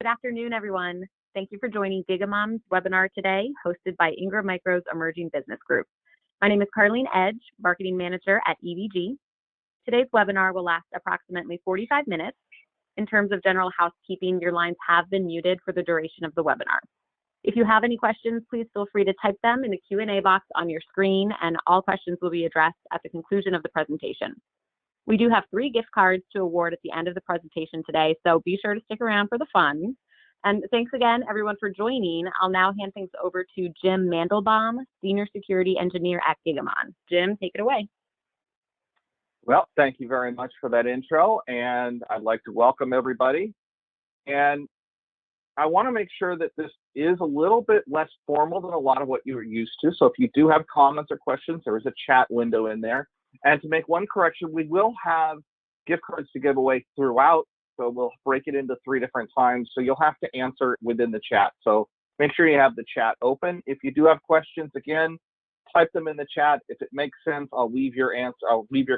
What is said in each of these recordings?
Good afternoon, everyone. Thank you for joining Gigamon's webinar today, hosted by Ingram Micro's Emerging Business Group. My name is Carleen Edge, Marketing Manager at EVG. Today's webinar will last approximately 45 minutes. In terms of general housekeeping, your lines have been muted for the duration of the webinar. If you have any questions, please feel free to type them in the Q&A box on your screen, and all questions will be addressed at the conclusion of the presentation. We do have 3 gift cards to award at the end of the presentation today, so be sure to stick around for the fun. And thanks again, everyone, for joining. I'll now hand things over to Jim Mandelbaum, Senior Security Engineer at Gigamon. Jim, take it away. Well, thank you very much for that intro, and I'd like to welcome everybody. And I want to make sure that this is a little bit less formal than a lot of what you're used to. So if you do have comments or questions, there is a chat window in there. And to make one correction, we will have gift cards to give away throughout. So we'll break it into 3 different times. So you'll have to answer it within the chat. So make sure you have the chat open. If you do have questions, again, type them in the chat. If it makes sense, I'll leave your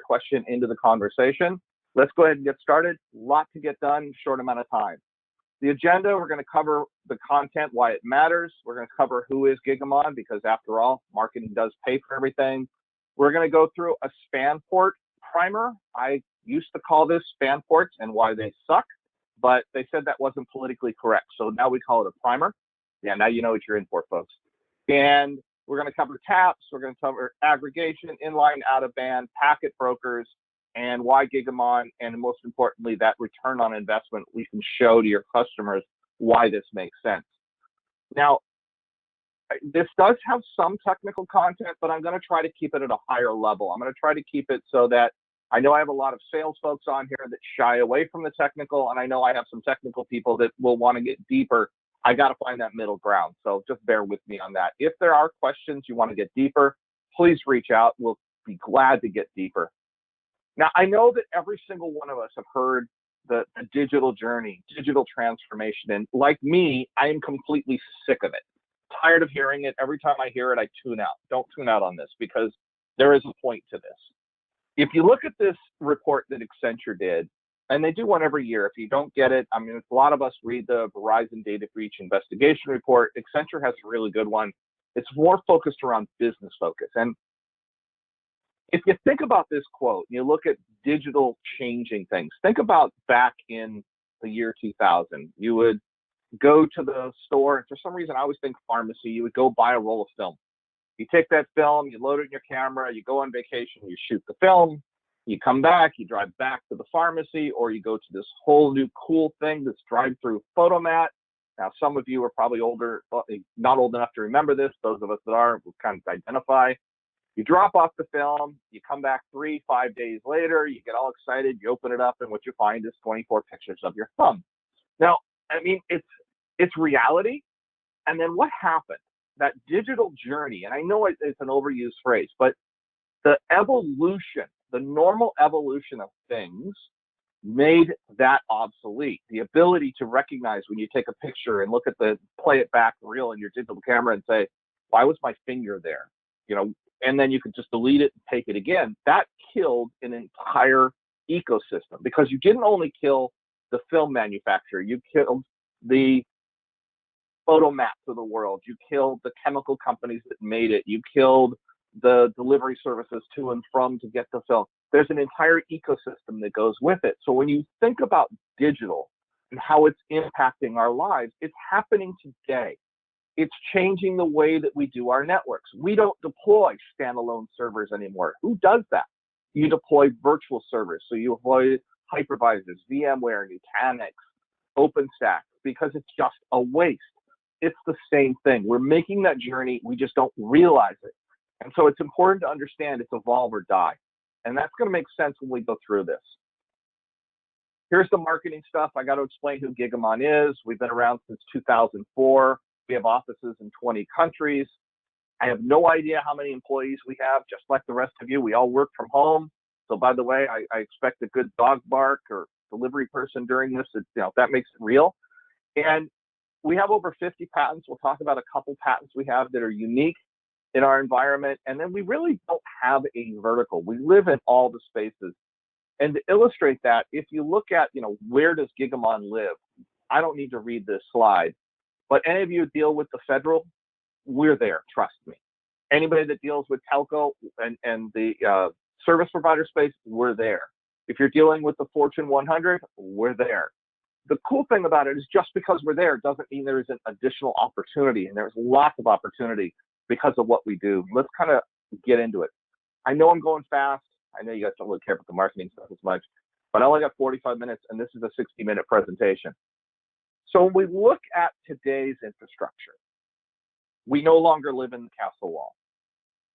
question into the conversation. Let's go ahead and get started. A lot to get done, short amount of time. The agenda, we're going to cover the content, why it matters. We're going to cover who is Gigamon, because after all, marketing does pay for everything. We're going to go through a span port primer. I used to call this span ports and why they suck, but they said that wasn't politically correct. So now we call it a primer. Yeah, now you know what you're in for, folks. And we're going to cover TAPs. We're going to cover aggregation, inline, out of band, packet brokers, and why Gigamon, and most importantly, that return on investment we can show to your customers why this makes sense. Now, this does have some technical content, but I'm going to try to keep it at a higher level. I'm going to try to keep it so that I know I have a lot of sales folks on here that shy away from the technical, and I know I have some technical people that will want to get deeper. I got to find that middle ground, so just bear with me on that. If there are questions you want to get deeper, please reach out. We'll be glad to get deeper. Now, I know that every single one of us have heard the digital journey, digital transformation, and like me, I am completely sick of it. Tired of hearing it. Every time I hear it, I tune out. Don't tune out on this, because there is a point to this. If you look at this report that Accenture did, and they do one every year, if you don't get it, I mean, a lot of us read the Verizon Data Breach Investigation Report. Accenture has a really good one. It's more focused around business focus. And if you think about this quote, you look at digital changing things, think about back in the year 2000. You would go to the store, and for some reason, I always think pharmacy, you would go buy a roll of film. You take that film, you load it in your camera, you go on vacation, you shoot the film, you come back, you drive back to the pharmacy, or you go to this whole new cool thing, this drive-through photomat. Now, some of you are probably older, not old enough to remember this. Those of us that are will kind of identify. You drop off the film, you come back 3-5 days later, you get all excited, you open it up, and what you find is 24 pictures of your thumb. Now, I mean, it's reality. And then what happened? That digital journey, and I know it's an overused phrase, but the evolution, the normal evolution of things made that obsolete. The ability to recognize when you take a picture and play it back real in your digital camera and say, why was my finger there? You know, and then you could just delete it and take it again. That killed an entire ecosystem, because you didn't only kill the film manufacturer, you killed the photomats of the world, you killed the chemical companies that made it, you killed the delivery services to and from to get the film. There's an entire ecosystem that goes with it. So when you think about digital and how it's impacting our lives, it's happening today. It's changing the way that we do our networks. We don't deploy standalone servers anymore. Who does that? You deploy virtual servers. So you deploy hypervisors, VMware, Nutanix, OpenStack, because it's just a waste. It's the same thing. We're making that journey. We just don't realize it. And so it's important to understand it's evolve or die. And that's going to make sense when we go through this. Here's the marketing stuff. I got to explain who Gigamon is. We've been around since 2004. We have offices in 20 countries. I have no idea how many employees we have, just like the rest of you. We all work from home. So by the way, I expect a good dog bark or delivery person during this, that makes it real. And we have over 50 patents. We'll talk about a couple patents we have that are unique in our environment. And then we really don't have a vertical. We live in all the spaces. And to illustrate that, if you look at, where does Gigamon live? I don't need to read this slide, but any of you who deal with the federal, we're there, trust me. Anybody that deals with telco and the service provider space, we're there. If you're dealing with the Fortune 100, we're there. The cool thing about it is just because we're there doesn't mean there isn't additional opportunity, and there's lots of opportunity because of what we do. Let's kind of get into it. I know I'm going fast. I know you guys don't really care about the marketing stuff as much, but I only got 45 minutes, and this is a 60-minute presentation. So when we look at today's infrastructure, we no longer live in the castle wall.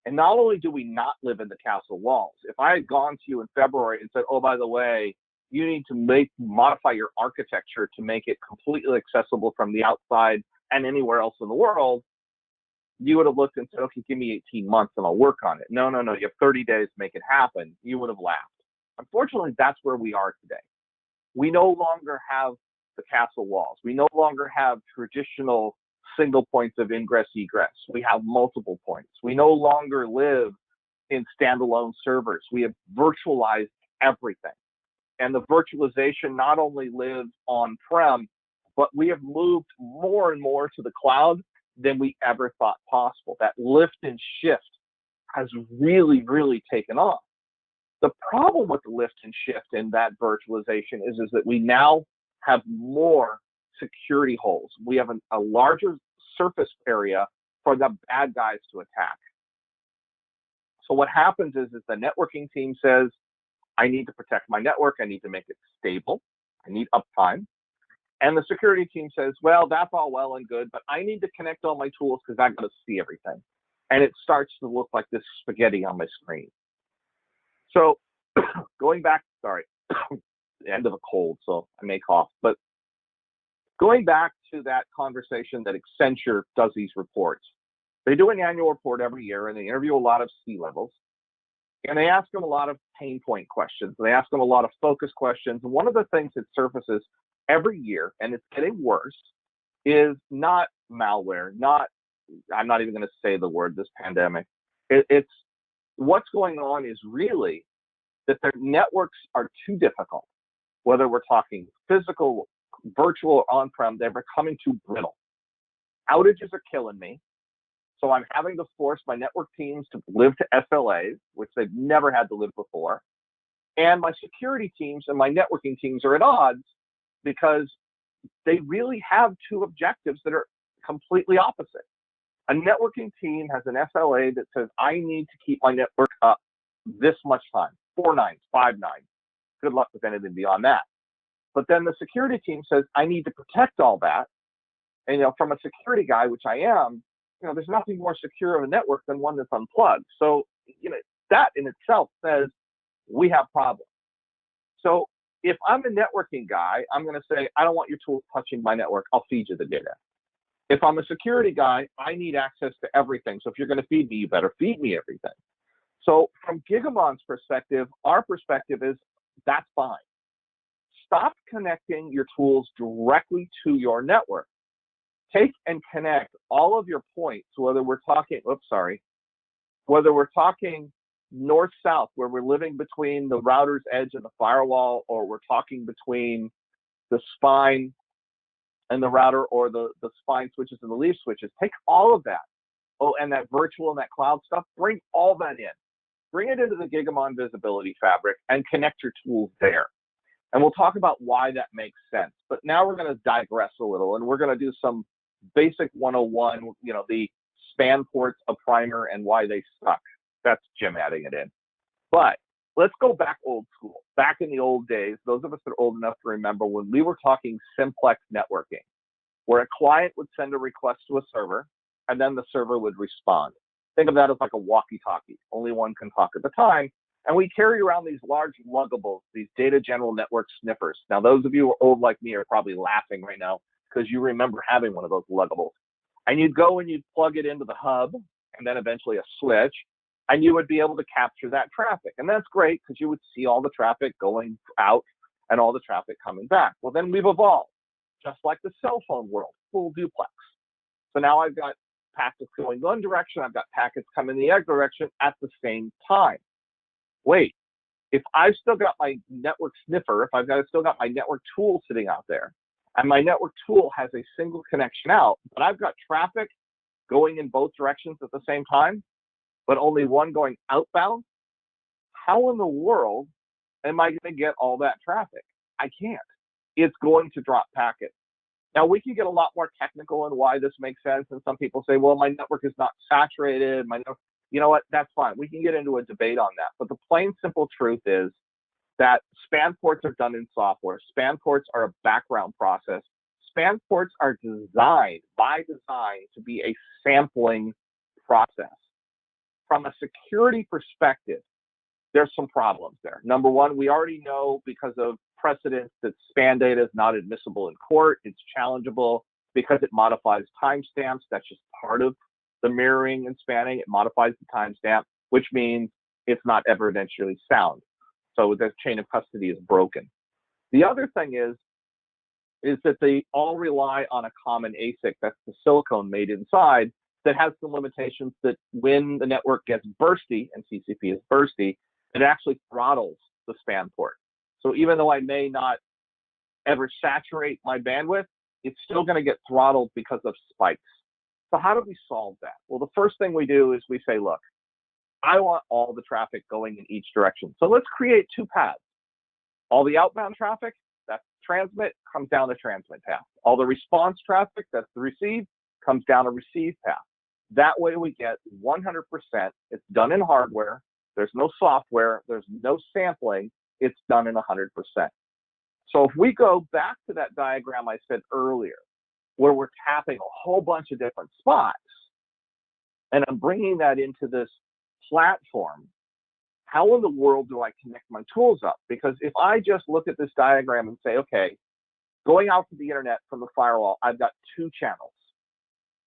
And not only do we not live in the castle walls, if I had gone to you in February and said, oh, by the way, you need to modify your architecture to make it completely accessible from the outside and anywhere else in the world, you would have looked and said, okay, give me 18 months and I'll work on it. No, you have 30 days to make it happen. You would have laughed. Unfortunately, that's where we are today. We no longer have the castle walls. We no longer have traditional single points of ingress egress. We have multiple points. We no longer live in standalone servers. We have virtualized everything. And the virtualization not only lives on-prem, but we have moved more and more to the cloud than we ever thought possible. That lift and shift has really, really taken off. The problem with the lift and shift in that virtualization is that we now have more security holes. We have a larger surface area for the bad guys to attack. So what happens is the networking team says, I need to protect my network. I need to make it stable. I need uptime. And the security team says, well, that's all well and good, but I need to connect all my tools because I've got to see everything. And it starts to look like this spaghetti on my screen. So going back, sorry, the end of a cold, so I may cough, but going back to that conversation that Accenture does these reports. They do an annual report every year, and they interview a lot of C-levels, and they ask them a lot of pain point questions. They ask them a lot of focus questions. And one of the things that surfaces every year, and it's getting worse, is not malware, I'm not even going to say the word, this pandemic. It's what's going on is really that their networks are too difficult. Whether we're talking physical, virtual, or on-prem, they're becoming too brittle. Outages are killing me. So I'm having to force my network teams to live to SLAs, which they've never had to live before. And my security teams and my networking teams are at odds because they really have two objectives that are completely opposite. A networking team has an SLA that says, I need to keep my network up this much time, 4 nines, 5 nines. Good luck with anything beyond that. But then the security team says, I need to protect all that. And, from a security guy, which I am, there's nothing more secure of a network than one that's unplugged. So, that in itself says we have problems. So if I'm a networking guy, I'm going to say, I don't want your tools touching my network. I'll feed you the data. If I'm a security guy, I need access to everything. So if you're going to feed me, you better feed me everything. So from Gigamon's perspective, our perspective is that's fine. Stop connecting your tools directly to your network. Take and connect all of your points, whether we're talking north-south, where we're living between the router's edge and the firewall, or we're talking between the spine and the router, or the spine switches and the leaf switches. Take all of that. Oh, and that virtual and that cloud stuff, bring all that in. Bring it into the Gigamon visibility fabric and connect your tools there. And we'll talk about why that makes sense. But now we're going to digress a little, and we're going to do some basic 101, the span ports, a primer, and why they suck. That's Jim adding it in. But let's go back old school. Back in the old days, those of us that are old enough to remember when we were talking simplex networking, where a client would send a request to a server, and then the server would respond. Think of that as like a walkie-talkie. Only one can talk at the time. And we carry around these large luggables, these data general network sniffers. Now, those of you who are old like me are probably laughing right now because you remember having one of those luggables. And you'd go and you'd plug it into the hub and then eventually a switch, and you would be able to capture that traffic. And that's great because you would see all the traffic going out and all the traffic coming back. Well, then we've evolved, just like the cell phone world, full duplex. So now I've got packets going one direction, I've got packets coming the other direction at the same time. Wait, if I've still got my network sniffer, if I've still got my network tool sitting out there, and my network tool has a single connection out, but I've got traffic going in both directions at the same time, but only one going outbound, how in the world am I going to get all that traffic? I can't. It's going to drop packets. Now, we can get a lot more technical in why this makes sense, and some people say, well, my network is not saturated. You know what? That's fine. We can get into a debate on that. But the plain, simple truth is that span ports are done in software. Span ports are a background process. Span ports are designed, by design, to be a sampling process. From a security perspective, there's some problems there. Number one, we already know because of precedent that span data is not admissible in court. It's challengeable because it modifies timestamps. That's just part of the mirroring and spanning. It modifies the timestamp, which means it's not evidentially sound. So the chain of custody is broken. The other thing is that they all rely on a common ASIC, that's the silicone made inside, that has some limitations that when the network gets bursty, and TCP is bursty, it actually throttles the span port. So even though I may not ever saturate my bandwidth, it's still going to get throttled because of spikes. So how do we solve that? Well, the first thing we do is we say, look, I want all the traffic going in each direction. So let's create two paths. All the outbound traffic, that's transmit, comes down the transmit path. All the response traffic, that's the receive, comes down a receive path. That way we get 100%. It's done in hardware. There's no software. There's no sampling. It's done in 100%. So if we go back to that diagram I said earlier, where we're tapping a whole bunch of different spots, and I'm bringing that into this platform, how in the world do I connect my tools up? Because if I just look at this diagram and say, okay, going out to the internet from the firewall, I've got two channels.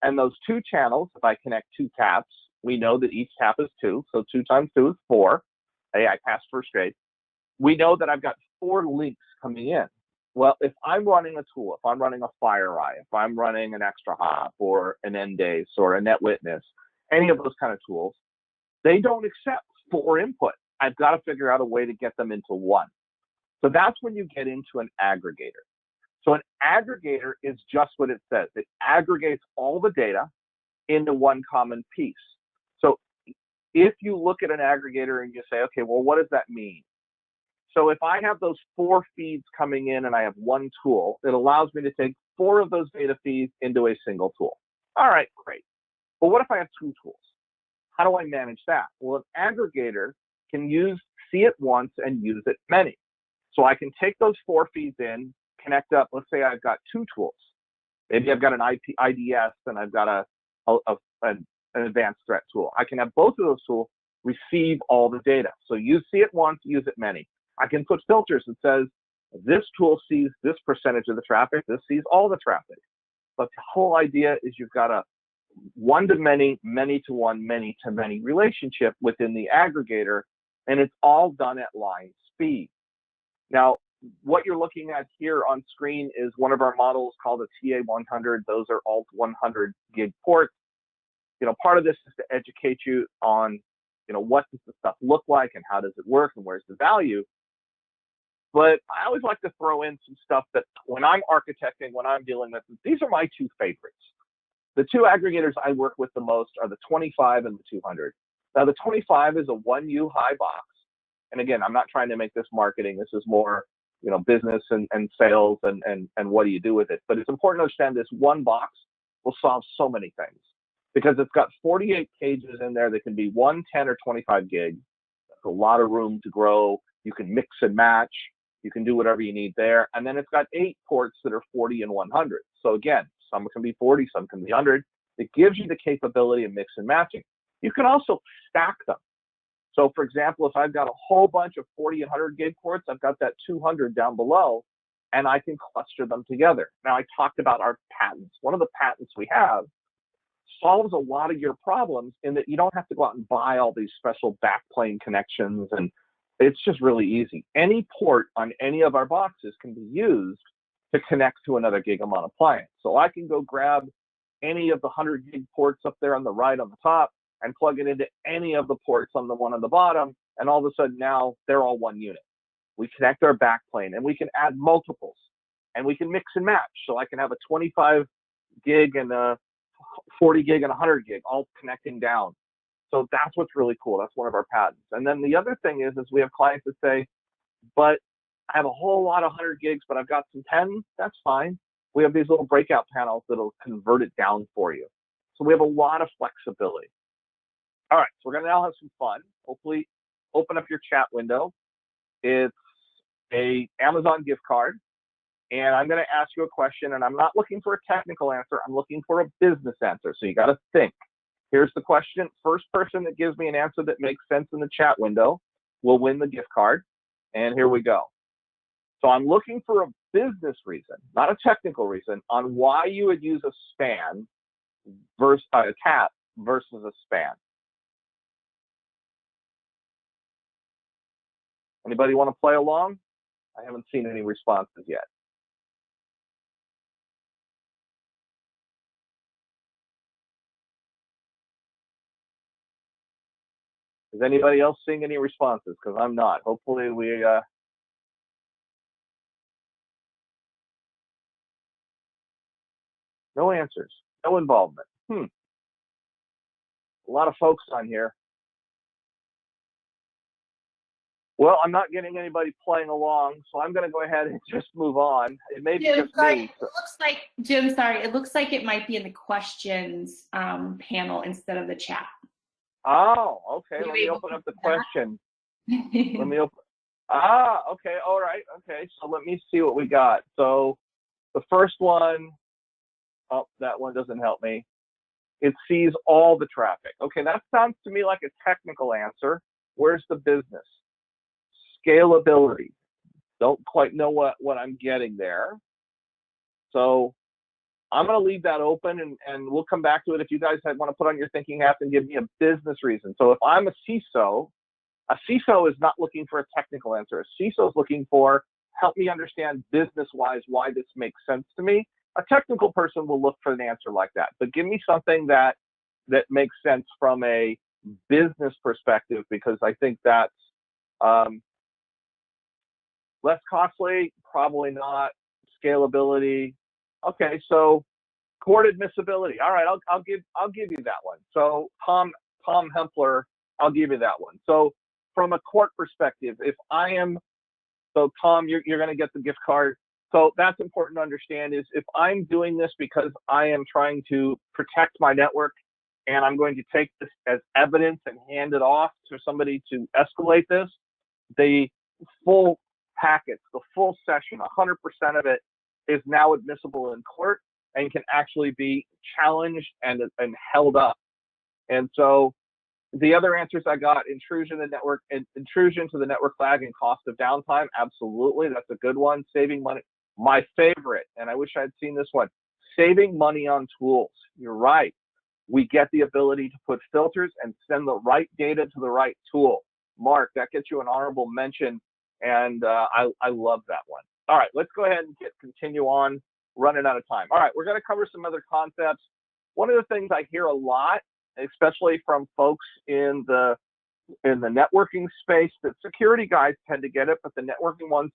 And those two channels, if I connect two taps, we know that each tap is 2. So 2 times 2 is 4. Hey, I passed first grade. We know that I've got 4 links coming in. Well, if I'm running a tool, if I'm running a FireEye, if I'm running an ExtraHop or an Endace or a NetWitness, any of those kind of tools, they don't accept 4 input. I've got to figure out a way to get them into 1. So that's when you get into an aggregator. So an aggregator is just what it says. It aggregates all the data into one common piece. So if you look at an aggregator and you say, okay, well, what does that mean? So if I have those 4 feeds coming in and I have one tool, it allows me to take 4 of those data feeds into a single tool. All right, great. But what if I have 2 tools? How do I manage that? Well, an aggregator can see it once and use it many. So I can take those 4 feeds in, connect up. Let's say I've got 2 tools. Maybe I've got an IDS and I've got an advanced threat tool. I can have both of those tools receive all the data. So you see it once, use it many. I can put filters that says this tool sees this percentage of the traffic, this sees all the traffic. But the whole idea is you've got a one-to-many, many-to-one, many-to-many relationship within the aggregator, and it's all done at line speed. Now, what you're looking at here on screen is one of our models called a TA100. Those are alt 100 gig ports. Part of this is to educate you on, what does the stuff look like and how does it work and where's the value. But I always like to throw in some stuff that when I'm architecting, when I'm dealing with, these are my 2 favorites. The 2 aggregators I work with the most are the 25 and the 200. Now, the 25 is a 1U high box. And again, I'm not trying to make this marketing. This is more, business and sales and what do you do with it. But it's important to understand this one box will solve so many things because it's got 48 cages in there that can be 1, 10, or 25 gigs. That's a lot of room to grow. You can mix and match. You can do whatever you need there. And then it's got 8 ports that are 40 and 100. So again, some can be 40, some can be 100. It gives you the capability of mix and matching. You can also stack them. So for example, if I've got a whole bunch of 40 and 100 gig ports, I've got that 200 down below, and I can cluster them together. Now, I talked about our patents. One of the patents we have solves a lot of your problems in that you don't have to go out and buy all these special backplane connections, and it's just really easy. Any port on any of our boxes can be used to connect to another Gigamon appliance. So I can go grab any of the 100 gig ports up there on the right on the top and plug it into any of the ports on the one on the bottom, and all of a sudden now they're all one unit. We connect our backplane and we can add multiples. and we can mix and match. So I can have a 25 gig and a 40 gig and 100 gig all connecting down. So that's what's really cool. That's one of our patents. And then the other thing is we have clients that say, but I have a whole lot of 100 gigs, but I've got some 10. That's fine. We have these little breakout panels that'll convert it down for you. So we have a lot of flexibility. All right, so we're gonna now have some fun. Hopefully, open up your chat window. It's a Amazon gift card, and I'm gonna ask you a question, and I'm not looking for a technical answer. I'm looking for a business answer. So you gotta think. Here's the question. First person that gives me an answer that makes sense in the chat window will win the gift card. And here we go. So I'm looking for a business reason, not a technical reason, on why you would use a span versus a cap versus a span. Anybody want to play along? I haven't seen any responses yet. Is anybody else seeing any responses? Because I'm not. Hopefully we no answers, no involvement. A lot of folks on here. Well, I'm not getting anybody playing along, so I'm going to go ahead and just move on. It may be just me. It looks like, Jim, sorry, it looks like it might be in the questions panel instead of the chat. Oh, okay. Let me open up the question. Let me open. Okay. All right. Okay. So let me see what we got. So the first one, oh, that one doesn't help me. It sees all the traffic. Okay, that sounds to me like a technical answer. Where's the business? Scalability. Don't quite know what I'm getting there. So I'm going to leave that open, and we'll come back to it if you guys want to put on your thinking hats and give me a business reason. So if I'm a CISO is not looking for a technical answer. A CISO is looking for, help me understand business-wise why this makes sense to me. A technical person will look for an answer like that. But give me something that makes sense from a business perspective, because I think that's less costly, probably not. Scalability. Okay, so court admissibility. All right, I'll give you that one. So Tom Hempler, I'll give you that one. So from a court perspective, if I am, so Tom, you're going to get the gift card. So that's important to understand is if I'm doing this because I am trying to protect my network and I'm going to take this as evidence and hand it off to somebody to escalate this, the full packets, the full session, 100% of it is now admissible in court and can actually be challenged and held up. And so the other answers I got, intrusion to the network flag and cost of downtime, absolutely, that's a good one. Saving money, my favorite, and I wish I'd seen this one, saving money on tools. You're right. We get the ability to put filters and send the right data to the right tool. Mark, that gets you an honorable mention, and I love that one. All right, let's go ahead and continue on, running out of time. All right, we're going to cover some other concepts. One of the things I hear a lot, especially from folks in the networking space, that security guys tend to get it, but the networking ones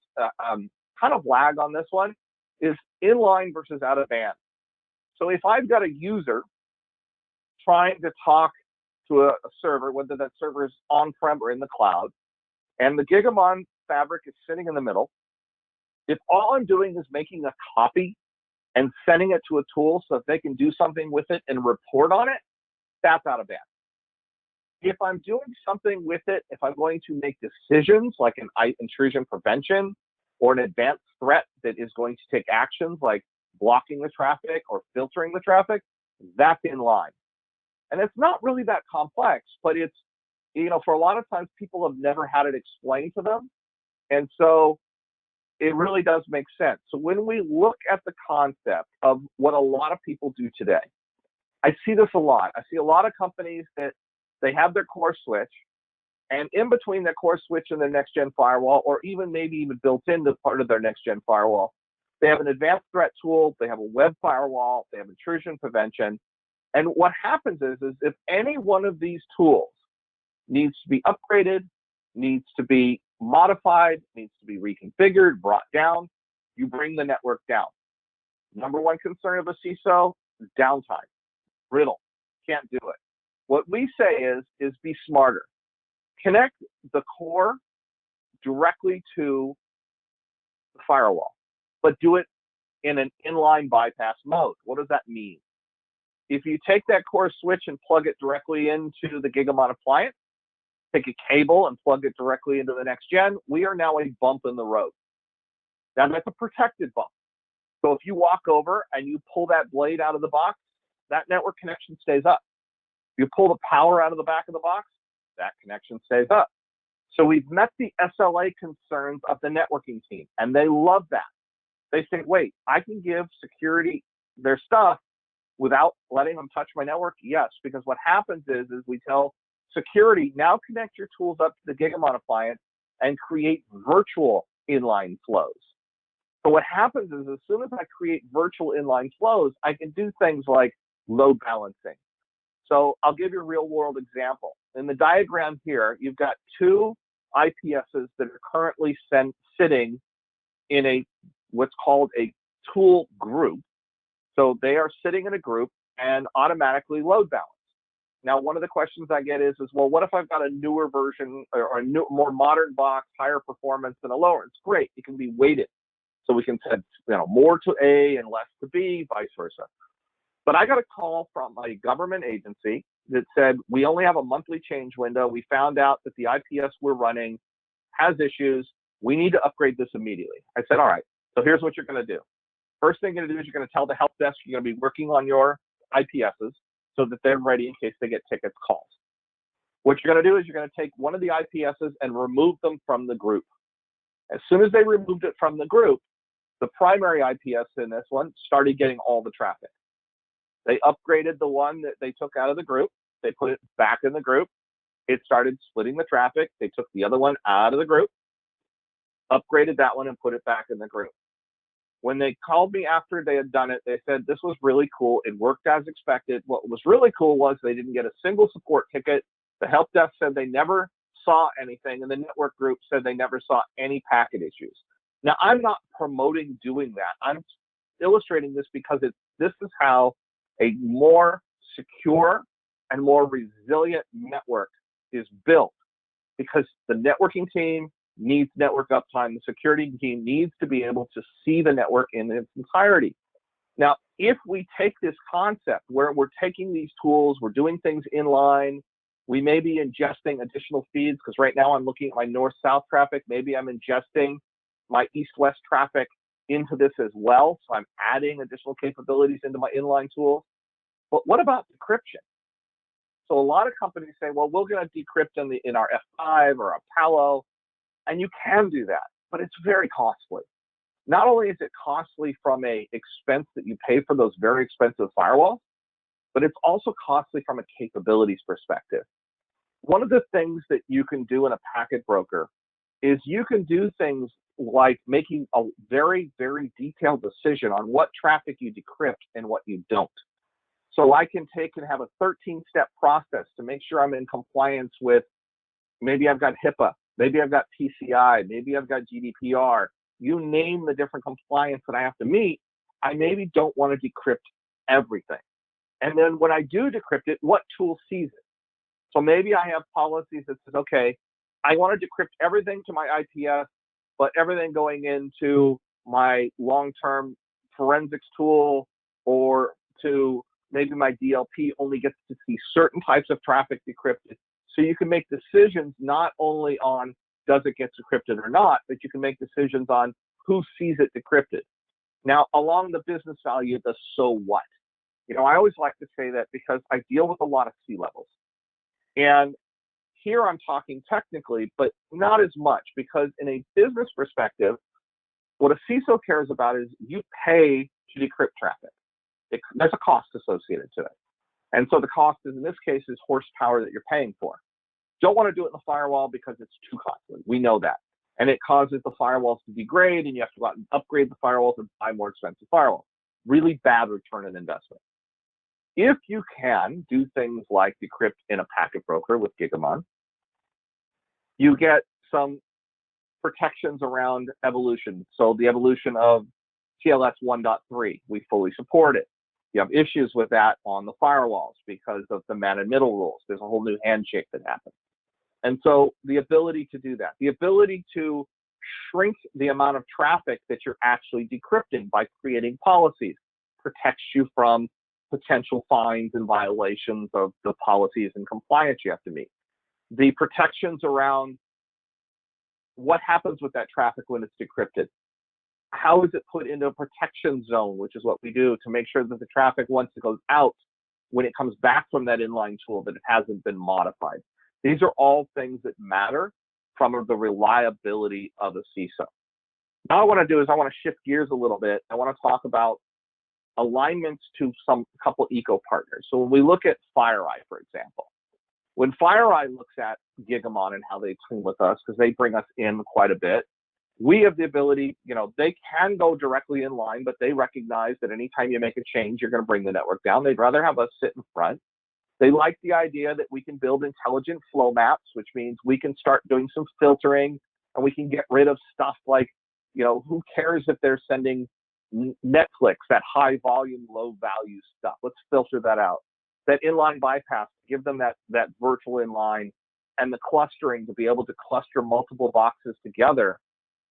kind of lag on this one, is inline versus out of band. So if I've got a user trying to talk to a server, whether that server is on-prem or in the cloud, and the Gigamon fabric is sitting in the middle, if all I'm doing is making a copy and sending it to a tool so that they can do something with it and report on it, that's out of band. If I'm doing something with it, if I'm going to make decisions like an intrusion prevention or an advanced threat that is going to take actions like blocking the traffic or filtering the traffic, that's in line. And it's not really that complex, but it's, for a lot of times people have never had it explained to them. And so it really does make sense. So when we look at the concept of what a lot of people do today, I see this a lot. I see a lot of companies that they have their core switch, and in between their core switch and their next-gen firewall, or maybe even built into part of their next-gen firewall, they have an advanced threat tool, they have a web firewall, they have intrusion prevention. And what happens is if any one of these tools needs to be upgraded, needs to be modified, needs to be reconfigured, brought down, you bring the network down. Number one concern of a CISO is downtime. Brittle. Can't do it. What we say is be smarter. Connect the core directly to the firewall, but do it in an inline bypass mode. What does that mean? If you take that core switch and plug it directly into the Gigamon appliance, take a cable and plug it directly into the next gen, we are now a bump in the road. Now that's a protected bump. So if you walk over and you pull that blade out of the box, that network connection stays up. If you pull the power out of the back of the box, that connection stays up. So we've met the SLA concerns of the networking team, and they love that. They say, wait, I can give security their stuff without letting them touch my network? Yes, because what happens is we tell security, now connect your tools up to the Gigamon appliance and create virtual inline flows. So what happens is as soon as I create virtual inline flows, I can do things like load balancing. So I'll give you a real world example. In the diagram here, you've got two IPSs that are currently sitting in what's called a tool group. So they are sitting in a group and automatically load balance. Now, one of the questions I get is well, what if I've got a newer version or a more modern box, higher performance than a lower? It's great. It can be weighted. So we can send more to A and less to B, vice versa. But I got a call from a government agency that said, we only have a monthly change window. We found out that the IPS we're running has issues. We need to upgrade this immediately. I said, all right, so here's what you're going to do. First thing you're going to do is you're going to tell the help desk you're going to be working on your IPSs so that they're ready in case they get tickets, calls. What you're going to do is you're going to take one of the IPSs and remove them from the group. As soon as they removed it from the group, the primary IPS in this one started getting all the traffic. They upgraded the one that they took out of the group. They put it back in the group. It started splitting the traffic. They took the other one out of the group, upgraded that one, and put it back in the group. When they called me after they had done it, they said, this was really cool. It worked as expected. What was really cool was they didn't get a single support ticket. The help desk said they never saw anything, and the network group said they never saw any packet issues. Now, I'm not promoting doing that. I'm illustrating this because this is how a more secure and more resilient network is built, because the networking team needs network uptime. The security team needs to be able to see the network in its entirety. Now, if we take this concept where we're taking these tools, we're doing things inline, we may be ingesting additional feeds, because right now I'm looking at my north-south traffic. Maybe I'm ingesting my east-west traffic into this as well. So I'm adding additional capabilities into my inline tools. But what about decryption? So a lot of companies say, well, we're going to decrypt in our F5 or our Palo, and you can do that, but it's very costly. Not only is it costly from a expense that you pay for those very expensive firewalls, but it's also costly from a capabilities perspective. One of the things that you can do in a packet broker is you can do things like making a very, very detailed decision on what traffic you decrypt and what you don't. So I can take and have a 13-step process to make sure I'm in compliance with, maybe I've got HIPAA, maybe I've got PCI, maybe I've got GDPR. You name the different compliance that I have to meet. I maybe don't want to decrypt everything. And then when I do decrypt it, what tool sees it? So maybe I have policies that says, okay, I want to decrypt everything to my IPS, but everything going into my long-term forensics tool or to maybe my DLP only gets to see certain types of traffic decrypted. So you can make decisions not only on does it get decrypted or not, but you can make decisions on who sees it decrypted. Now, along the business value, the so what? I always like to say that because I deal with a lot of C-levels. And here I'm talking technically, but not as much, because in a business perspective, what a CISO cares about is you pay to decrypt traffic. There's a cost associated to it. And so the cost is, in this case, is horsepower that you're paying for. Don't want to do it in the firewall because it's too costly. We know that. And it causes the firewalls to degrade, and you have to go out and upgrade the firewalls and buy more expensive firewalls. Really bad return on investment. If you can do things like decrypt in a packet broker with Gigamon, you get some protections around evolution. So the evolution of TLS 1.3, we fully support it. You have issues with that on the firewalls because of the man in middle rules. There's a whole new handshake that happens. And so the ability to do that, the ability to shrink the amount of traffic that you're actually decrypting by creating policies protects you from potential fines and violations of the policies and compliance you have to meet. The protections around what happens with that traffic when it's decrypted. How is it put into a protection zone, which is what we do to make sure that the traffic, once it goes out, when it comes back from that inline tool, that it hasn't been modified. These are all things that matter from the reliability of a CISO. Now what I want to do is I want to shift gears a little bit. I want to talk about alignments to some couple eco partners. So when we look at FireEye, for example, when FireEye looks at Gigamon and how they team with us, because they bring us in quite a bit, we have the ability, they can go directly in line, but they recognize that anytime you make a change, you're going to bring the network down. They'd rather have us sit in front. They like the idea that we can build intelligent flow maps, which means we can start doing some filtering and we can get rid of stuff like, who cares if they're sending Netflix, that high volume, low value stuff. Let's filter that out. That inline bypass, give them that virtual inline, and the clustering to be able to cluster multiple boxes together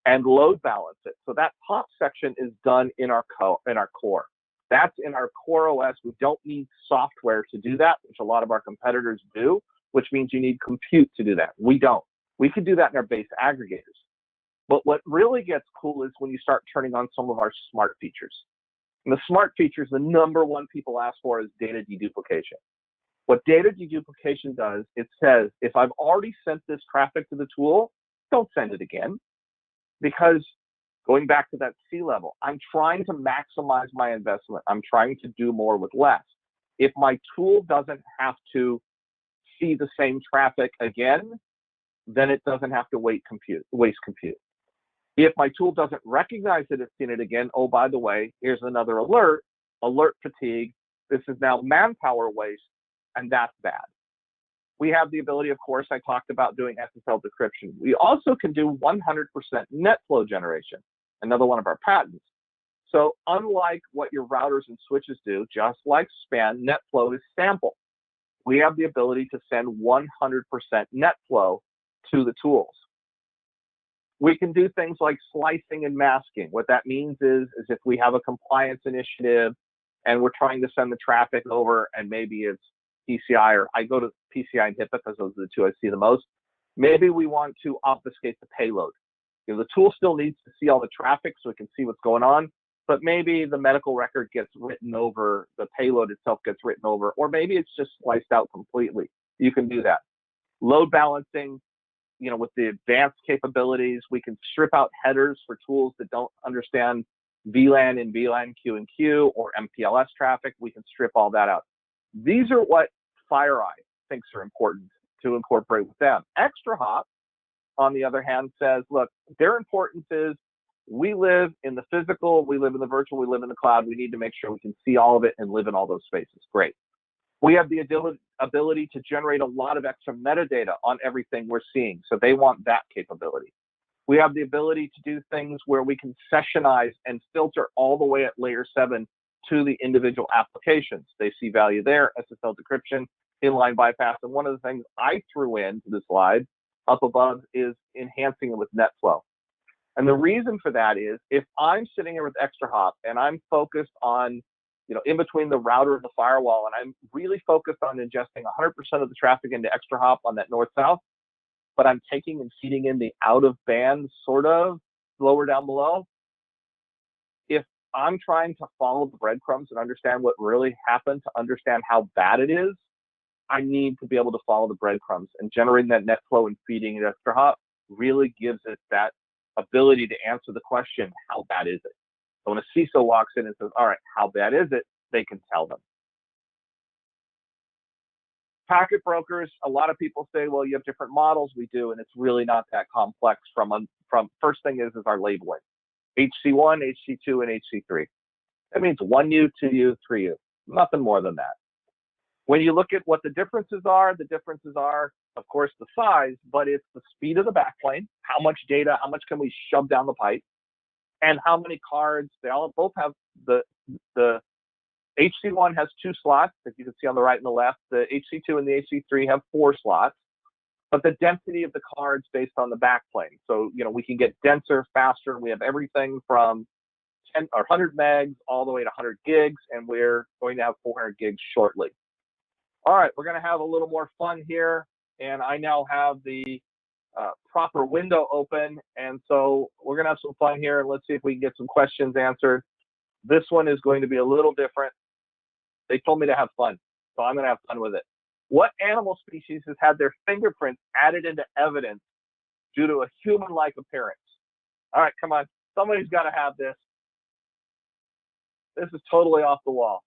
and load balance it. So that top section is done in our core. That's in our core OS. We don't need software to do that, which a lot of our competitors do, which means you need compute to do that. We don't. We can do that in our base aggregators. But what really gets cool is when you start turning on some of our smart features. And the smart features, the number one people ask for is data deduplication. What data deduplication does, it says, if I've already sent this traffic to the tool, don't send it again. Because going back to that C level, I'm trying to maximize my investment. I'm trying to do more with less. If my tool doesn't have to see the same traffic again, then it doesn't have to waste compute. If my tool doesn't recognize that it's seen it again, oh, by the way, here's another alert fatigue. This is now manpower waste, and that's bad. We have the ability, of course, I talked about doing SSL decryption. We also can do 100% net flow generation, another one of our patents. So unlike what your routers and switches do, just like span, net flow is sample. We have the ability to send 100% net flow to the tools. We can do things like slicing and masking. What that means is if we have a compliance initiative and we're trying to send the traffic over and maybe it's PCI, or I go to PCI and HIPAA because those are the two I see the most. Maybe we want to obfuscate the payload. The tool still needs to see all the traffic so it can see what's going on, but maybe the medical record gets written over, the payload itself gets written over, or maybe it's just sliced out completely. You can do that. Load balancing, with the advanced capabilities, we can strip out headers for tools that don't understand VLAN and VLAN Q and Q or MPLS traffic. We can strip all that out. These are what FireEye thinks are important to incorporate with them. ExtraHop, on the other hand, says, look, their importance is we live in the physical, we live in the virtual, we live in the cloud. We need to make sure we can see all of it and live in all those spaces. Great. We have the ability to generate a lot of extra metadata on everything we're seeing. So they want that capability. We have the ability to do things where we can sessionize and filter all the way at layer 7 to the individual applications. They see value there, SSL decryption, inline bypass. And one of the things I threw into the slide up above is enhancing it with NetFlow. And the reason for that is if I'm sitting here with ExtraHop and I'm focused on, in between the router and the firewall, and I'm really focused on ingesting 100% of the traffic into ExtraHop on that north-south, but I'm taking and feeding in the out-of-band sort of lower down below, if I'm trying to follow the breadcrumbs and understand what really happened, to understand how bad it is, I need to be able to follow the breadcrumbs, and generating that net flow and feeding it ExtraHop really gives it that ability to answer the question, how bad is it? So when a CISO walks in and says, all right, how bad is it? They can tell them. Packet brokers, a lot of people say, well, you have different models. We do, and it's really not that complex. First thing is our labeling. HC1, HC2, and HC3. That means 1U, 2U, 3U. Nothing more than that. When you look at what the differences are, of course, the size, but it's the speed of the backplane, how much data, how much can we shove down the pipe, and how many cards. They all both have the HC1 has 2 slots, as you can see on the right and the left. The HC2 and the HC3 have 4 slots, but the density of the cards based on the backplane. So, we can get denser, faster. We have everything from 10 or 100 megs all the way to 100 gigs, and we're going to have 400 gigs shortly. All right, we're going to have a little more fun here, and I now have the proper window open, and so we're going to have some fun here, and let's see if we can get some questions answered. This one is going to be a little different. They told me to have fun, so I'm going to have fun with it. What animal species has had their fingerprints added into evidence due to a human-like appearance? All right, come on. Somebody's got to have this. This is totally off the wall.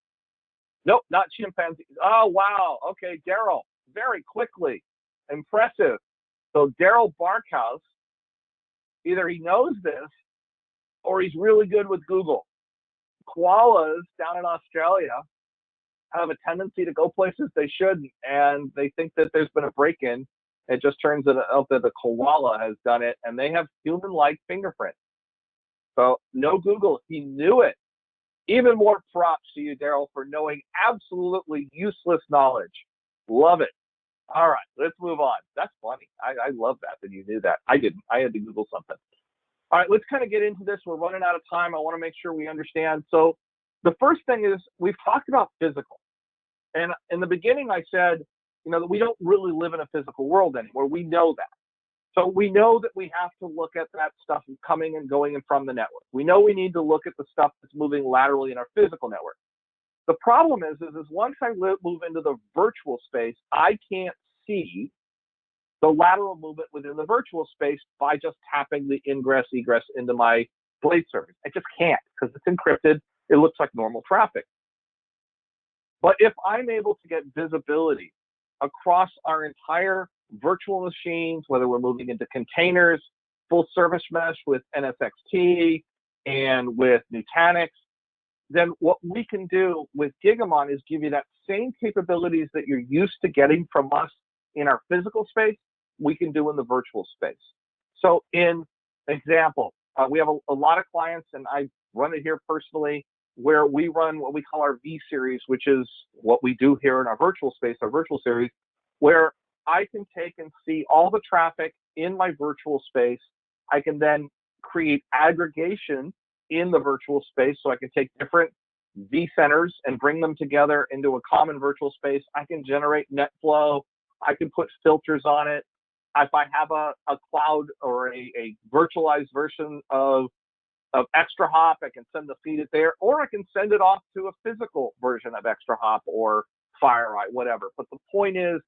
Nope, not chimpanzees. Oh, wow. Okay, Daryl, very quickly. Impressive. So Daryl Barkhouse, either he knows this or he's really good with Google. Koalas down in Australia have a tendency to go places they shouldn't, and they think that there's been a break-in. It just turns out that the koala has done it, and they have human-like fingerprints. So no Google, he knew it. Even more props to you, Daryl, for knowing absolutely useless knowledge. Love it. All right, let's move on. That's funny. I love that you knew that. I didn't. I had to Google something. All right, let's kind of get into this. We're running out of time. I want to make sure we understand. So the first thing is we've talked about physical. And in the beginning, I said, that we don't really live in a physical world anymore. We know that. So we know that we have to look at that stuff coming and going and from the network. We know we need to look at the stuff that's moving laterally in our physical network. The problem is once I move into the virtual space, I can't see the lateral movement within the virtual space by just tapping the ingress egress into my blade service. I just can't because it's encrypted. It looks like normal traffic. But if I'm able to get visibility across our entire virtual machines, whether we're moving into containers, full service mesh with NSXT and with Nutanix, then what we can do with Gigamon is give you that same capabilities that you're used to getting from us in our physical space, we can do in the virtual space. So in example, we have a lot of clients, and I run it here personally, where we run what we call our V series, which is what we do here in our virtual space, our virtual series, where I can take and see all the traffic in my virtual space. I can then create aggregation in the virtual space. So I can take different V centers and bring them together into a common virtual space. I can generate net flow. I can put filters on it. If I have a cloud or a virtualized version of ExtraHop, I can send the feed it there, or I can send it off to a physical version of ExtraHop or FireEye, whatever. But the point is,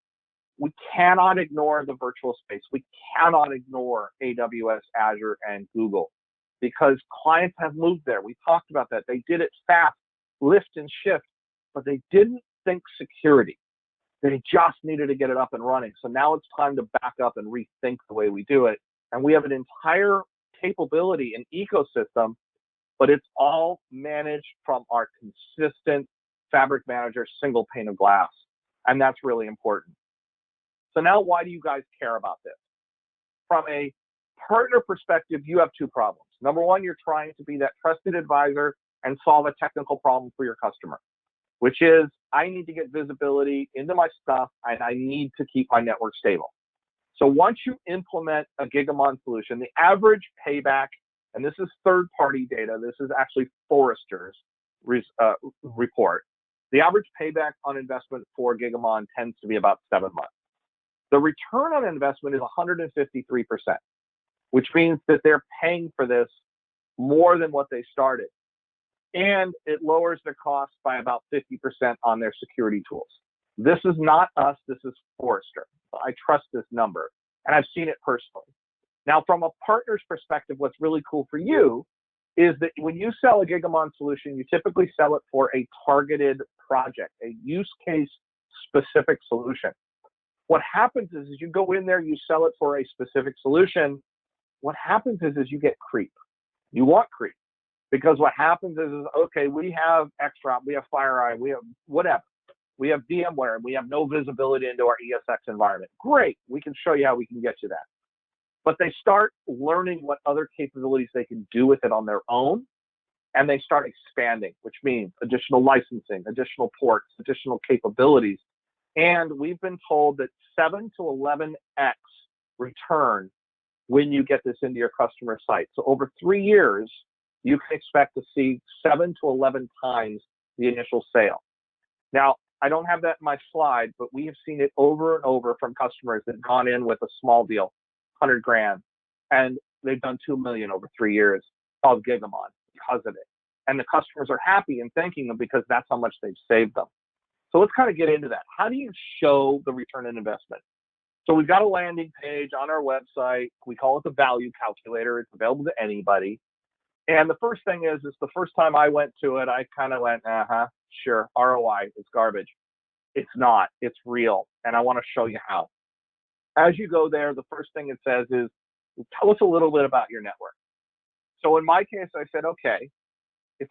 we cannot ignore the virtual space. We cannot ignore AWS, Azure, and Google because clients have moved there. We talked about that. They did it fast, lift and shift, but they didn't think security. They just needed to get it up and running. So now it's time to back up and rethink the way we do it. And we have an entire capability and ecosystem, but it's all managed from our consistent Fabric Manager single pane of glass. And that's really important. So now why do you guys care about this? From a partner perspective, you have 2 problems. Number one, you're trying to be that trusted advisor and solve a technical problem for your customer, which is I need to get visibility into my stuff and I need to keep my network stable. So once you implement a Gigamon solution, the average payback, and this is third-party data, this is actually Forrester's report, the average payback on investment for Gigamon tends to be about 7 months. The return on investment is 153%, which means that they're paying for this more than what they started. And it lowers their costs by about 50% on their security tools. This is not us, this is Forrester. I trust this number, and I've seen it personally. Now, from a partner's perspective, what's really cool for you is that when you sell a Gigamon solution, you typically sell it for a targeted project, a use case specific solution. What happens is you go in there, you sell it for a specific solution. What happens is you get creep. You want creep. Because what happens is okay, we have ExtraHop, we have FireEye, we have whatever. We have VMware and we have no visibility into our ESX environment. Great, we can show you how we can get you that. But they start learning what other capabilities they can do with it on their own, and they start expanding, which means additional licensing, additional ports, additional capabilities. And we've been told that 7 to 11x return when you get this into your customer site. So over 3 years, you can expect to see 7 to 11 times the initial sale. Now, I don't have that in my slide, but we have seen it over and over from customers that have gone in with a small deal, 100 grand, and they've done 2 million over 3 years of Gigamon because of it. And the customers are happy and thanking them because that's how much they've saved them. So let's kind of get into that. How do you show the return on investment? So we've got a landing page on our website. We call it the value calculator. It's available to anybody. And the first thing is the first time I went to it, I kind of went, sure, ROI is garbage. It's not, it's real. And I want to show you how. As you go there, the first thing it says is, tell us a little bit about your network. So in my case, I said, okay, if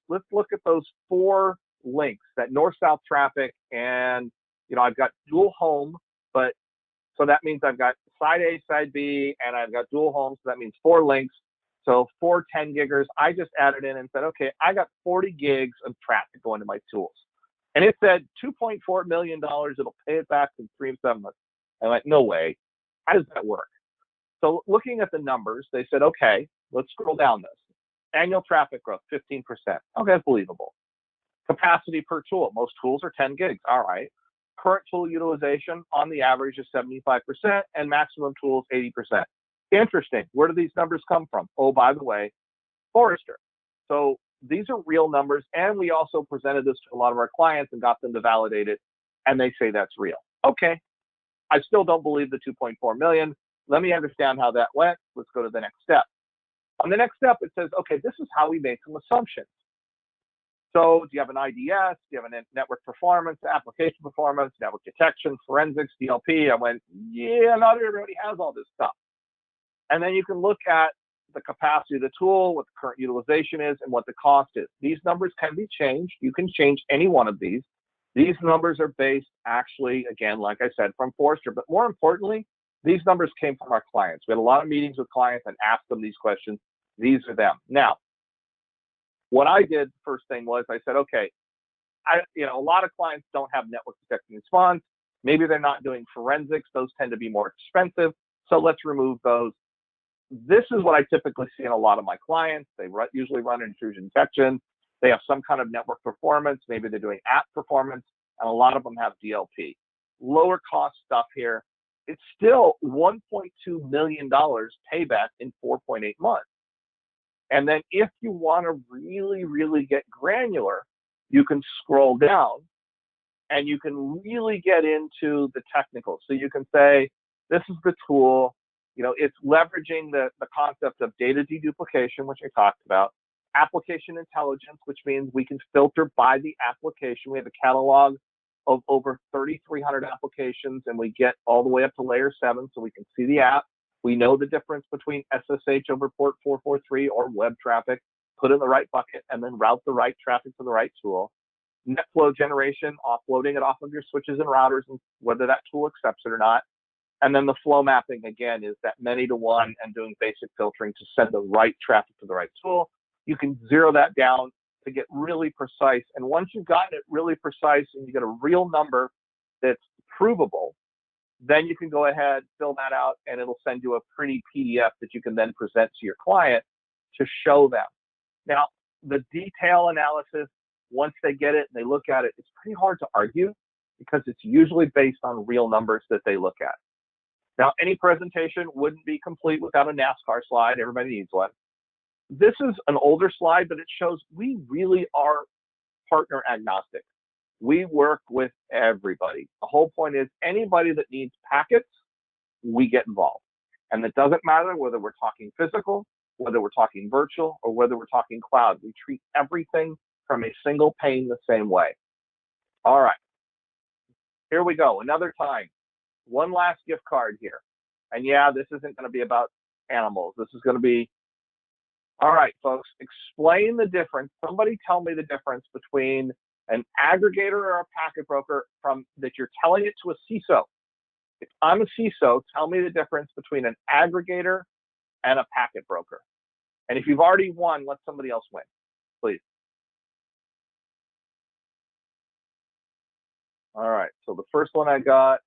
let's look at those 4 links, that north-south traffic, and, I've got dual home, so that means I've got side A, side B, and I've got dual home, so that means 4 links. So 4 10 giggers, I just added in and said, okay, I got 40 gigs of traffic going to my tools. And it said $2.4 million, it'll pay it back in 3 to 7 months. I went, no way. How does that work? So looking at the numbers, they said, okay, let's scroll down this. Annual traffic growth, 15%. Okay, that's believable. Capacity per tool. Most tools are 10 gigs. All right. Current tool utilization on the average is 75% and maximum tools 80%. Interesting. Where do these numbers come from? Oh, by the way, Forrester. So these are real numbers, and we also presented this to a lot of our clients and got them to validate it, and they say that's real. Okay. I still don't believe the 2.4 million. Let me understand how that went. Let's go to the next step. On the next step, it says, okay, this is how we made some assumptions. So do you have an IDS? Do you have a network performance, application performance, network detection, forensics, DLP? I went, yeah, not everybody has all this stuff. And then you can look at the capacity of the tool, what the current utilization is, and what the cost is. These numbers can be changed. You can change any one of these. These numbers are based actually, again, like I said, from Forrester. But more importantly, these numbers came from our clients. We had a lot of meetings with clients and asked them these questions. These are them. Now, what I did first thing was I said, okay, a lot of clients don't have network detection response. Maybe they're not doing forensics. Those tend to be more expensive. So let's remove those. This is what I typically see in a lot of my clients. They usually run intrusion detection. They have some kind of network performance. Maybe they're doing app performance, and a lot of them have DLP. Lower cost stuff here. It's still $1.2 million payback in 4.8 months. And then if you want to really, really get granular, you can scroll down and you can really get into the technical. So you can say, this is the tool. It's leveraging the concept of data deduplication, which I talked about, application intelligence, which means we can filter by the application. We have a catalog of over 3,300 applications, and we get all the way up to layer 7, so we can see the app. We know the difference between SSH over port 443 or web traffic, put in the right bucket, and then route the right traffic to the right tool. Net flow generation, offloading it off of your switches and routers, and whether that tool accepts it or not. And then the flow mapping, again, is that many to one and doing basic filtering to send the right traffic to the right tool. You can zero that down to get really precise. And once you've gotten it really precise and you get a real number that's provable, then you can go ahead, fill that out, and it'll send you a pretty PDF that you can then present to your client to show them. Now, the detail analysis, once they get it and they look at it, it's pretty hard to argue because it's usually based on real numbers that they look at. Now, any presentation wouldn't be complete without a NASCAR slide. Everybody needs one. This is an older slide, but it shows we really are partner agnostic. We work with everybody. The whole point is anybody that needs packets, we get involved. And it doesn't matter whether we're talking physical, whether we're talking virtual, or whether we're talking cloud. We treat everything from a single pane the same way. All right, here we go. Another time. One last gift card here. And yeah, this isn't going to be about animals. This is going to be, all right, folks, explain the difference. Somebody tell me the difference between An aggregator or a packet broker that you're telling it to a CISO. If I'm a CISO, tell me the difference between an aggregator and a packet broker. And if you've already won, let somebody else win, please. All right, so the first one I got,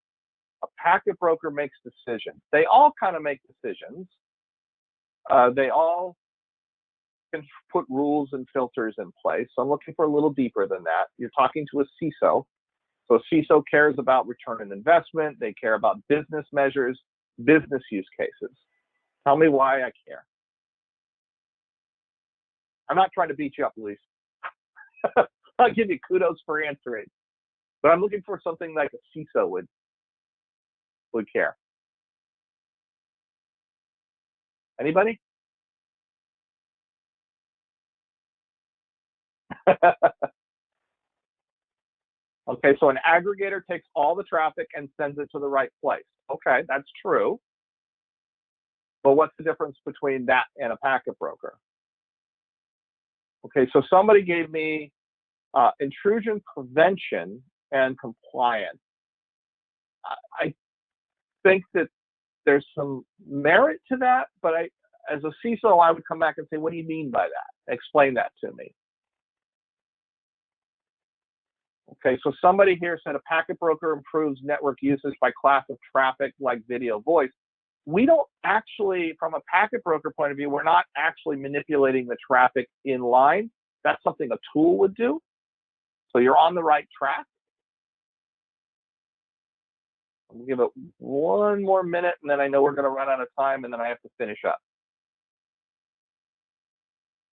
a packet broker makes decisions. They all kind of make decisions. They all can put rules and filters in place. So I'm looking for a little deeper than that. You're talking to a CISO. So a CISO cares about return on investment. They care about business measures, business use cases. Tell me why I care. I'm not trying to beat you up, Luis. I'll give you kudos for answering. But I'm looking for something like a CISO would care. Anybody? Okay, so an aggregator takes all the traffic and sends it to the right place. Okay, that's true. But what's the difference between that and a packet broker? Okay, so somebody gave me intrusion prevention and compliance. I think that there's some merit to that, but as a CISO, I would come back and say, what do you mean by that? Explain that to me. Okay, so somebody here said a packet broker improves network usage by class of traffic like video voice. We don't actually, from a packet broker point of view, we're not actually manipulating the traffic in line. That's something a tool would do. So you're on the right track. I'll give it one more minute, and then I know we're going to run out of time, and then I have to finish up.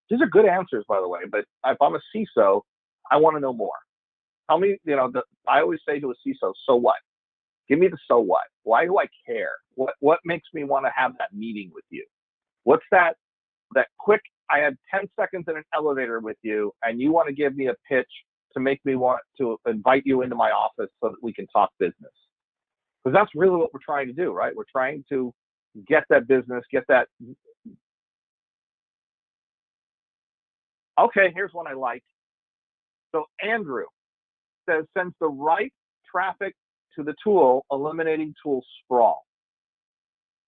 These are good answers, by the way, but if I'm a CISO, I want to know more. Tell me, I always say to a CISO, so what? Give me the so what. Why do I care? What makes me want to have that meeting with you? What's that quick, I had 10 seconds in an elevator with you, and you want to give me a pitch to make me want to invite you into my office so that we can talk business. Because that's really what we're trying to do, right? We're trying to get that business, get that. Okay, here's one I like. So Andrew says, sends the right traffic to the tool, eliminating tool sprawl.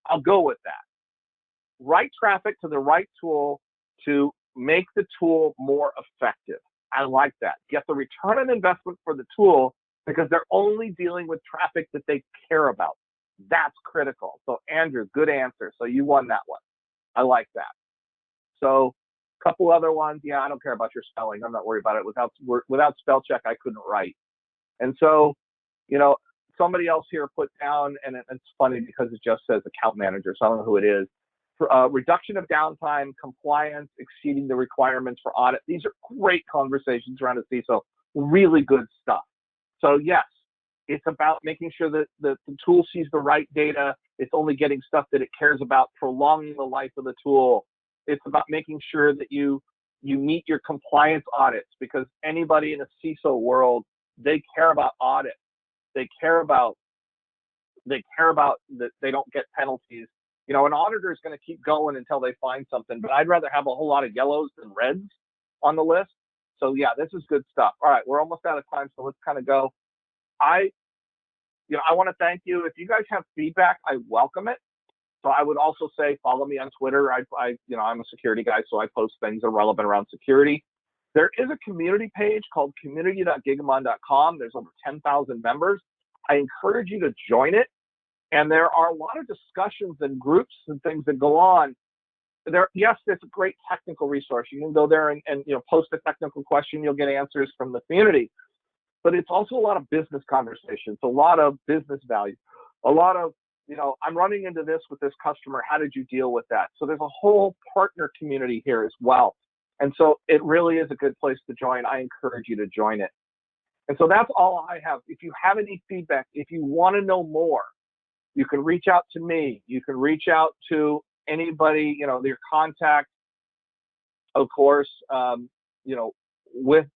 I'll go with that. Right traffic to the right tool to make the tool more effective. I like that. Get the return on investment for the tool because they're only dealing with traffic that they care about. That's critical. So Andrew, good answer. So you won that one. I like that. So a couple other ones. Yeah, I don't care about your spelling. I'm not worried about it. Without spell check, I couldn't write. And so, somebody else here put down, and it's funny because it just says account manager, so I don't know who it is. Reduction of downtime, compliance, exceeding the requirements for audit. These are great conversations around a CISO, really good stuff. So yes, it's about making sure that the tool sees the right data. It's only getting stuff that it cares about, prolonging the life of the tool. It's about making sure that you meet your compliance audits, because anybody in a CISO world, they care about audits. They care about that they don't get penalties. An auditor is going to keep going until they find something, but I'd rather have a whole lot of yellows than reds on the list. So yeah, this is good stuff. All right, we're almost out of time, so let's kind of go. I want to thank you. If you guys have feedback, I welcome it. So I would also say follow me on Twitter. I'm a security guy, so I post things that are relevant around security. There is a community page called community.gigamon.com. There's over 10,000 members. I encourage you to join it. And there are a lot of discussions and groups and things that go on. Yes, it's a great technical resource. You can go there and post a technical question. You'll get answers from the community. But it's also a lot of business conversations, a lot of business value, a lot of, I'm running into this with this customer. How did you deal with that? So there's a whole partner community here as well. And so it really is a good place to join. I encourage you to join it. And so that's all I have. If you have any feedback, if you want to know more, you can reach out to me. You can reach out to anybody, your contact, of course, with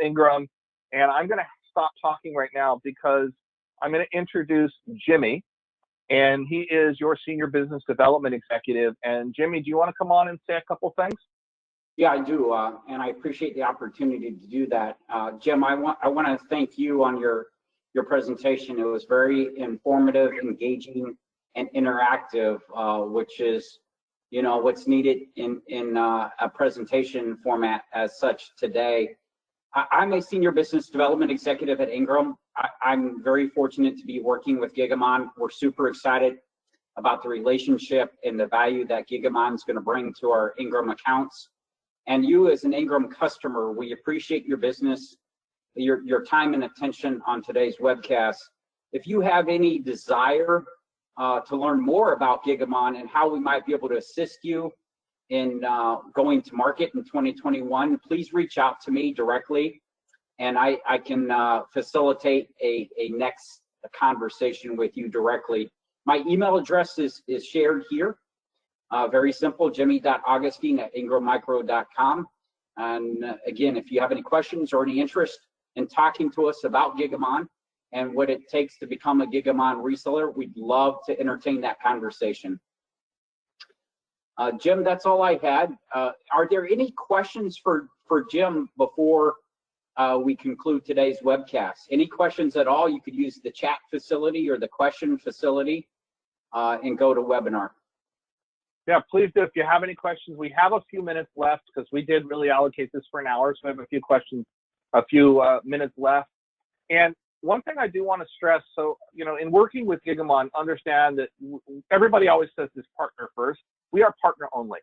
Ingram. And I'm going to stop talking right now because I'm going to introduce Jimmy, and he is your Senior Business Development Executive. And Jimmy, do you want to come on and say a couple things? Yeah, I do, and I appreciate the opportunity to do that. Jim, I want to thank you on your presentation. It was very informative, engaging, and interactive, which is, you know, what's needed in a presentation format as such today. I'm a senior business development executive at Ingram. I'm very fortunate to be working with Gigamon. We're super excited about the relationship and the value that Gigamon is going to bring to our Ingram accounts. And you as an Ingram customer, we appreciate your business, your time and attention on today's webcast. If you have any desire to learn more about Gigamon and how we might be able to assist you in going to market in 2021, please reach out to me directly, and I can facilitate a next conversation with you directly. My email address is shared here. Very simple, jimmy.augustine@ingrammicro.com. And again, if you have any questions or any interest in talking to us about Gigamon and what it takes to become a Gigamon reseller, we'd love to entertain that conversation. Jim, that's all I had. Are there any questions for Jim before we conclude today's webcast? Any questions at all? You could use the chat facility or the question facility and go to webinar. Yeah, please do. If you have any questions, we have a few minutes left because we did really allocate this for an hour. So we have a few questions, a few minutes left. And one thing I do want to stress, so, you know, in working with Gigamon, understand that everybody always says this partner first. We are partner only.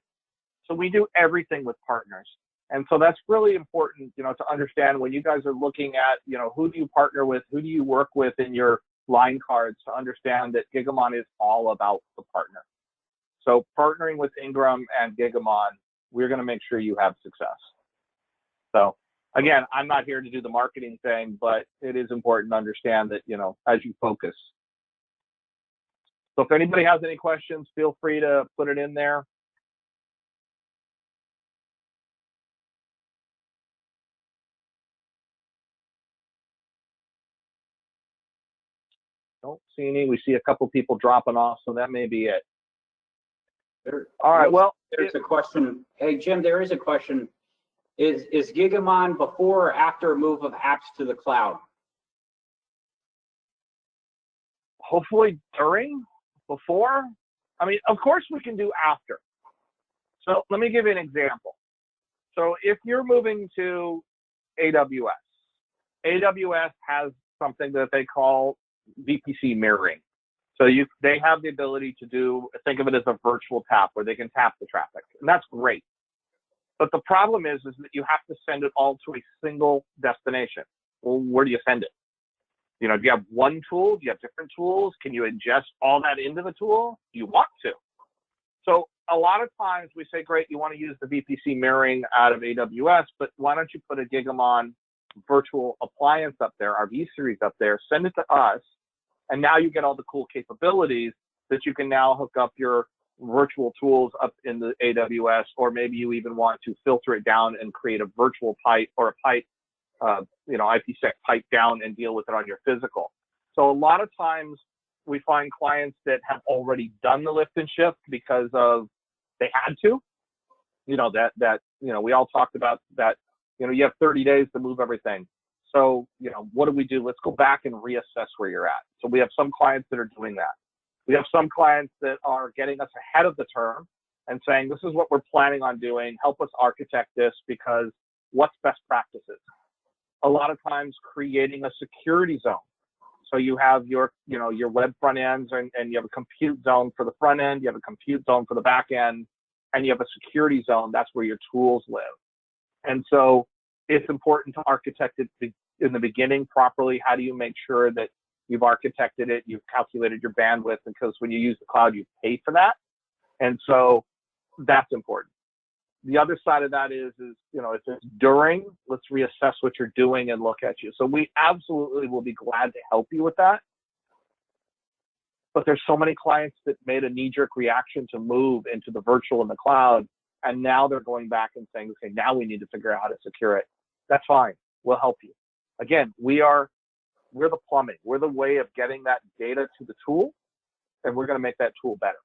So we do everything with partners. And so that's really important, you know, to understand when you guys are looking at, you know, who do you partner with, who do you work with in your line cards, to understand that Gigamon is all about the partner. So partnering with Ingram and Gigamon, we're going to make sure you have success. So again, I'm not here to do the marketing thing, but it is important to understand that, you know, as you focus. So if anybody has any questions, feel free to put it in there. Don't see any. We see a couple people dropping off, so that may be it. All right, well, there's a question. Hey, Jim, there is a question. Is Gigamon before or after a move of apps to the cloud? Hopefully during, before. I mean, of course we can do after. So let me give you an example. So if you're moving to AWS, AWS has something that they call VPC mirroring. So they have the ability to do, think of it as a virtual tap where they can tap the traffic, and that's great. But the problem is that you have to send it all to a single destination. Well, where do you send it? You know, do you have one tool? Do you have different tools? Can you ingest all that into the tool? Do you want to? So a lot of times we say, great, you want to use the VPC mirroring out of AWS, but why don't you put a Gigamon virtual appliance up there, our V-Series up there, send it to us, and now you get all the cool capabilities that you can now hook up your virtual tools up in the AWS, or maybe you even want to filter it down and create a virtual pipe or a pipe, you know, IPsec pipe down and deal with it on your physical. So a lot of times we find clients that have already done the lift and shift because of they had to, you know, that you know, we all talked about that, you know, you have 30 days to move everything. So, you know, what do? Let's go back and reassess where you're at. So we have some clients that are doing that. We have some clients that are getting us ahead of the term and saying, this is what we're planning on doing. Help us architect this, because what's best practices? A lot of times creating a security zone. So you have your, you know, your web front ends, and you have a compute zone for the front end, you have a compute zone for the back end, and you have a security zone. That's where your tools live. And so it's important to architect it in the beginning properly. How do you make sure that you've architected it, you've calculated your bandwidth, because when you use the cloud, you pay for that. And so that's important. The other side of that is, you know, if it's during, let's reassess what you're doing and look at you. So we absolutely will be glad to help you with that. But there's so many clients that made a knee-jerk reaction to move into the virtual and the cloud, and now they're going back and saying, okay, now we need to figure out how to secure it. That's fine. We'll help you. Again, we're the plumbing. We're the way of getting that data to the tool, and we're going to make that tool better.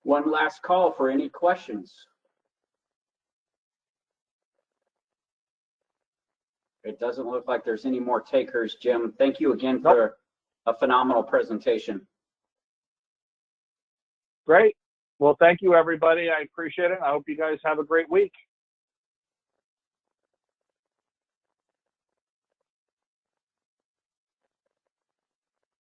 One last call for any questions. It doesn't look like there's any more takers. Jim, thank you again for a phenomenal presentation. Great. Well, thank you, everybody. I appreciate it. I hope you guys have a great week.